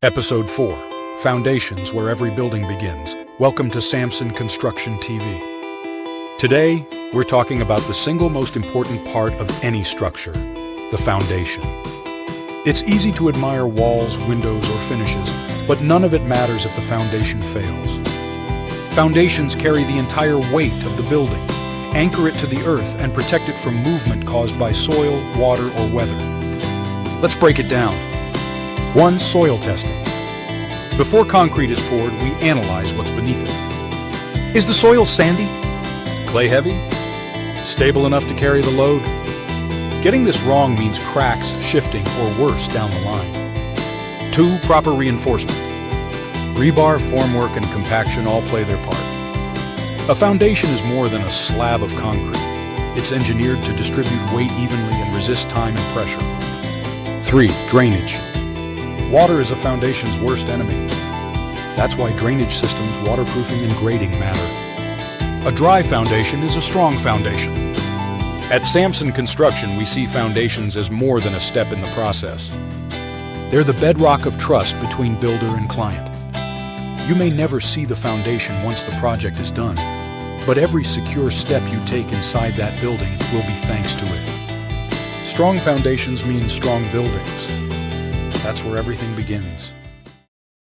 Episode 4, Foundations Where Every Building Begins. Welcome to Samson Construction TV. Today, we're talking about the single most important part of any structure, the foundation. It's easy to admire walls, windows, or finishes, but none of it matters if the foundation fails. Foundations carry the entire weight of the building, anchor it to the earth, and protect it from movement caused by soil, water, or weather. Let's break it down. 1. Soil testing. Before concrete is poured, we analyze what's beneath it. Is the soil sandy? Clay heavy? Stable enough to carry the load? Getting this wrong means cracks, shifting, or worse down the line. 2. Proper reinforcement. Rebar, formwork, and compaction all play their part. A foundation is more than a slab of concrete. It's engineered to distribute weight evenly and resist time and pressure. 3. Drainage. Water is a foundation's worst enemy. That's why drainage systems, waterproofing, and grading matter. A dry foundation is a strong foundation. At Samson Construction, we see foundations as more than a step in the process. They're the bedrock of trust between builder and client. You may never see the foundation once the project is done, but every secure step you take inside that building will be thanks to it. Strong foundations mean strong buildings. That's where everything begins.